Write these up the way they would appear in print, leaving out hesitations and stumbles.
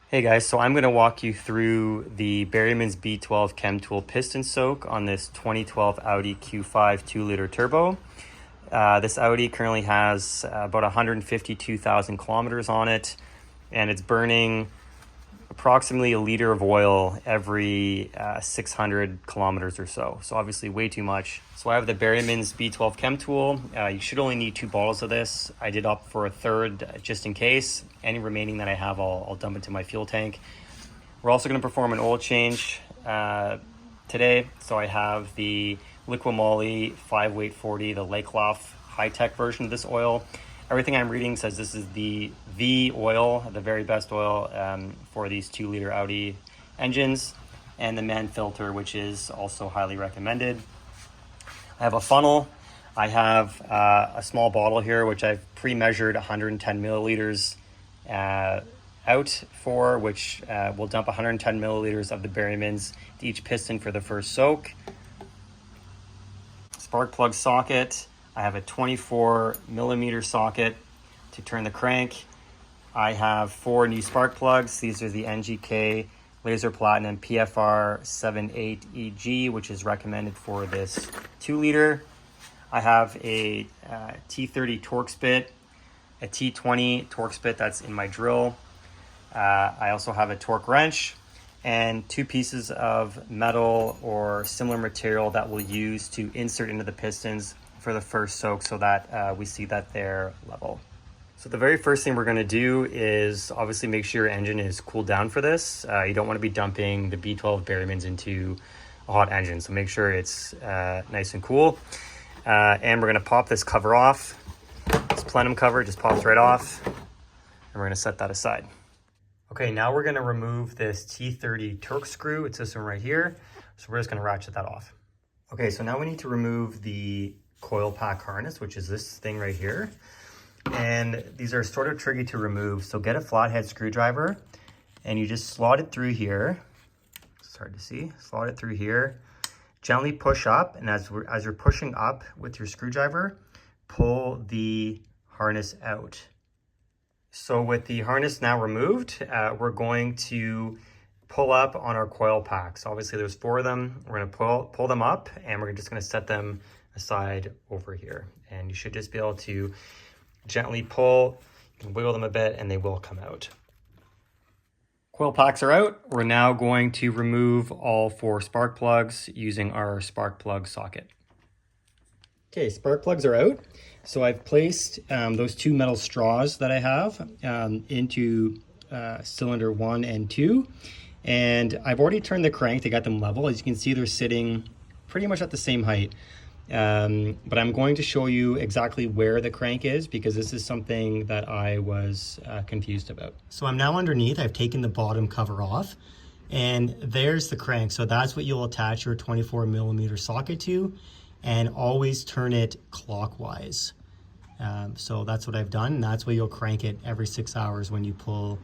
Hey guys, so I'm going to walk you through the Barryman's B12 Chemtool piston soak on this 2012 Audi Q5 2-liter turbo. This Audi currently has about 152,000 kilometers on it, and it's burning approximately a liter of oil every 600 kilometers or so. So obviously way too much. So I have the Barryman's B12 Chemtool. You should only need 2 bottles of this. I did opt for a third just in case. Any remaining that I have, I'll dump into my fuel tank. We're also going to perform an oil change today. So I have the Liqui-Moly 5-weight 40, the Lake Loft high-tech version of this oil. Everything I'm reading says this is the oil, the very best oil for these 2-liter Audi engines, and the man filter, which is also highly recommended. I have a funnel. I have a small bottle here, which I've pre-measured 110 milliliters out for, which will dump 110 milliliters of the Berryman's to each piston for the first soak. Spark plug socket. I have a 24 millimeter socket to turn the crank. I have 4 new spark plugs. These are the NGK Laser Platinum PFR 78EG, which is recommended for this 2-liter. I have a T30 Torx bit, a T20 Torx bit that's in my drill. I also have a torque wrench and 2 pieces of metal or similar material that we'll use to insert into the pistons for the first soak so that we see that they're level. So the very first thing we're going to do is obviously make sure your engine is cooled down for this. You don't want to be dumping the B12 Barryman's into a hot engine, so make sure it's nice and cool. And we're going to pop this cover off. This plenum cover just pops right off, and we're going to set that aside. Okay, now we're going to remove this T30 Torx screw. It's this one right here. So we're just going to ratchet that off. Okay, so now we need to remove the coil pack harness, which is this thing right here. And these are sort of tricky to remove. So get a flathead screwdriver and you just slot it through here. It's hard to see. Slot it through here. Gently push up, and as you're pushing up with your screwdriver, pull the harness out. So with the harness now removed, we're going to pull up on our coil packs. Obviously there's 4 of them. We're going to pull them up, and we're just going to set them aside over here. And you should just be able to gently pull, you can wiggle them a bit, and they will come out. Coil packs are out. We're now going to remove all 4 spark plugs using our spark plug socket. Okay, spark plugs are out. So I've placed those 2 metal straws that I have into cylinder 1 and 2. And I've already turned the crank to get them level. As you can see, they're sitting pretty much at the same height. But I'm going to show you exactly where the crank is, because this is something that I was confused about. So I'm now underneath. I've taken the bottom cover off, and there's the crank. So that's what you'll attach your 24 millimeter socket to, and always turn it clockwise. So that's what I've done, and that's where you'll crank it every 6 hours when you pour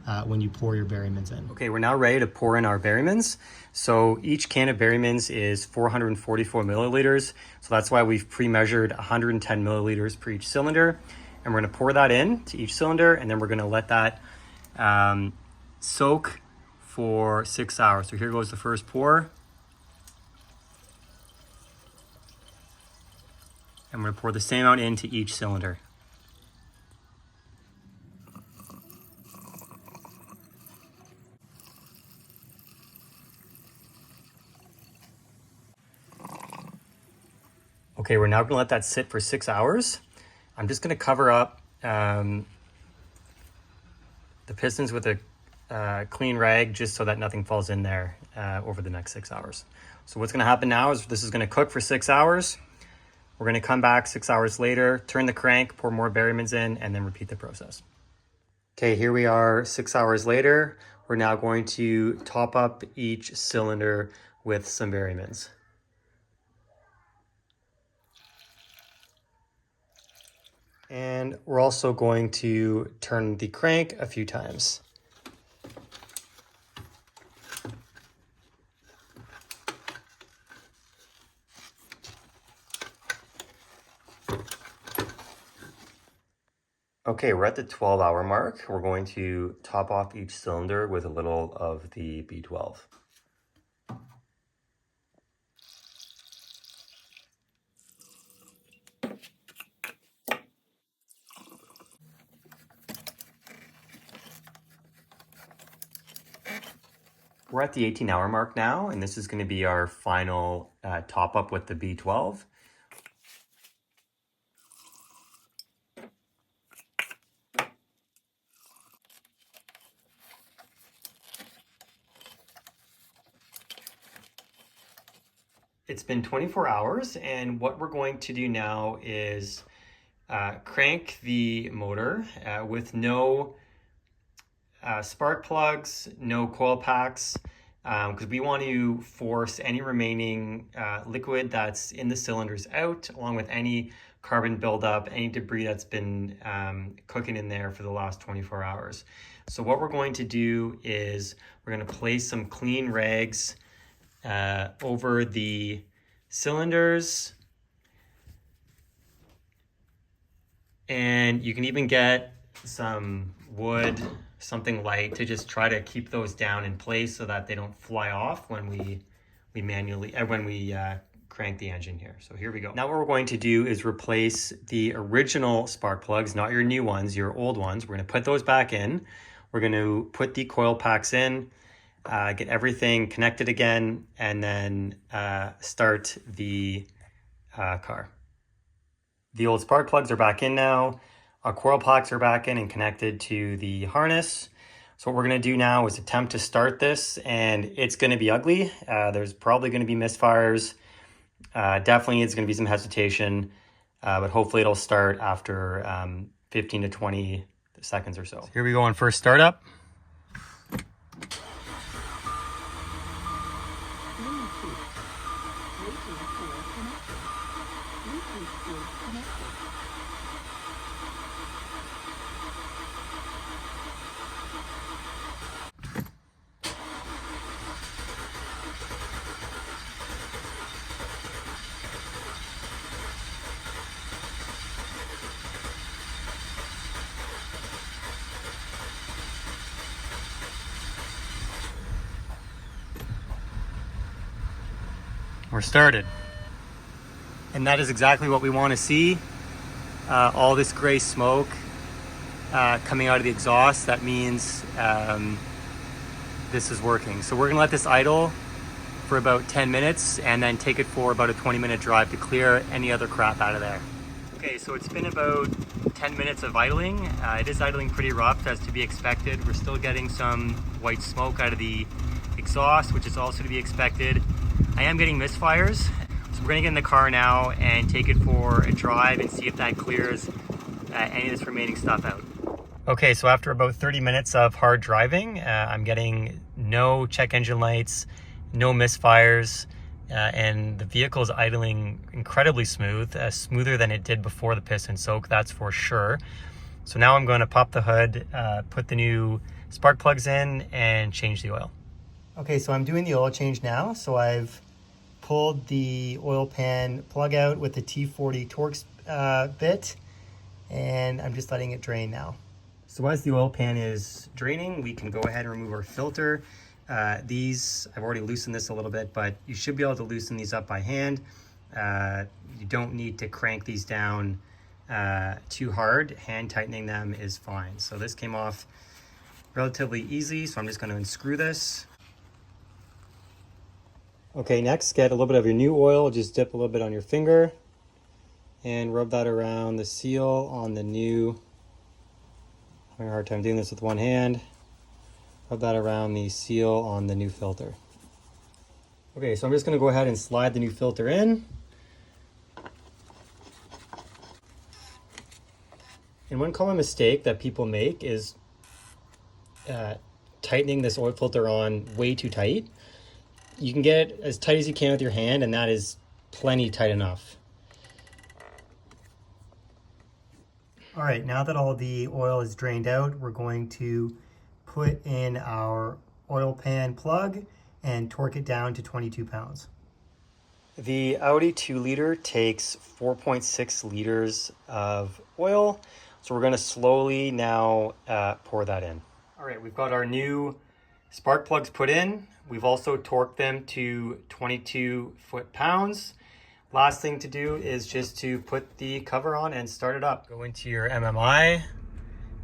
your Berryman's in. Okay, we're now ready to pour in our Berryman's. So each can of Berryman's is 444 milliliters. So that's why we've pre-measured 110 milliliters per each cylinder. And we're gonna pour that in to each cylinder, and then we're gonna let that soak for 6 hours. So here goes the first pour. And we're gonna pour the same amount into each cylinder. Okay, we're now gonna let that sit for 6 hours. I'm just gonna cover up the pistons with a clean rag, just so that nothing falls in there over the next 6 hours. So what's gonna happen now is this is gonna cook for 6 hours. We're gonna come back 6 hours later, turn the crank, pour more Berryman's in, and then repeat the process. Okay, here we are 6 hours later. We're now going to top up each cylinder with some Berryman's. And we're also going to turn the crank a few times. Okay, we're at the 12-hour mark. We're going to top off each cylinder with a little of the B12. We're at the 18-hour mark now, and this is going to be our final top up with the B12. It's been 24 hours, and what we're going to do now is crank the motor with no spark plugs, no coil packs, because we want to force any remaining liquid that's in the cylinders out, along with any carbon buildup, any debris that's been cooking in there for the last 24 hours. So what we're going to do is we're going to place some clean rags over the cylinders, and you can even get some wood, something light, to just try to keep those down in place so that they don't fly off when we crank the engine here. So here we go. Now what we're going to do is replace the original spark plugs, not your new ones, your old ones. We're going to put those back in. We're going to put the coil packs in, get everything connected again, and then start the car. The old spark plugs are back in now. Our coil packs are back in and connected to the harness. So what we're going to do now is attempt to start this, and it's going to be ugly. There's probably going to be misfires. Definitely it's going to be some hesitation, but hopefully it'll start after 15 to 20 seconds or so. Here we go on first startup. We're started. And that is exactly what we want to see. All this gray smoke coming out of the exhaust, that means this is working. So we're gonna let this idle for about 10 minutes and then take it for about a 20-minute drive to clear any other crap out of there. Okay, so it's been about 10 minutes of idling. It is idling pretty rough, as to be expected. We're still getting some white smoke out of the exhaust, which is also to be expected. I am getting misfires, so we're gonna get in the car now and take it for a drive and see if that clears any of this remaining stuff out. Okay, so after about 30 minutes of hard driving, I'm getting no check engine lights, no misfires, and the vehicle is idling incredibly smooth, smoother than it did before the piston soak, that's for sure. So now I'm going to pop the hood, put the new spark plugs in, and change the oil. Okay, so I'm doing the oil change now. So I've pulled the oil pan plug out with the T40 Torx bit, and I'm just letting it drain now. So as the oil pan is draining, we can go ahead and remove our filter. These, I've already loosened this a little bit, but you should be able to loosen these up by hand. You don't need to crank these down too hard. Hand tightening them is fine. So this came off relatively easy, so I'm just going to unscrew this. Okay, next get a little bit of your new oil, just dip a little bit on your finger and rub that around the seal on the new, I'm having a hard time doing this with one hand, rub that around the seal on the new filter. Okay, so I'm just going to go ahead and slide the new filter in. And one common mistake that people make is tightening this oil filter on way too tight. You can get it as tight as you can with your hand, and that is plenty tight enough. All right, now that all the oil is drained out, we're going to put in our oil pan plug and torque it down to 22 pounds. The Audi 2 liter takes 4.6 liters of oil. So we're going to slowly now pour that in. All right, we've got our new spark plugs put in. We've also torqued them to 22 foot-pounds. Last thing to do is just to put the cover on and start it up. Go into your MMI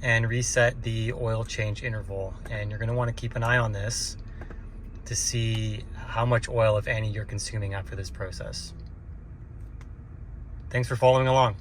and reset the oil change interval. And you're going to want to keep an eye on this to see how much oil, if any, you're consuming after this process. Thanks for following along.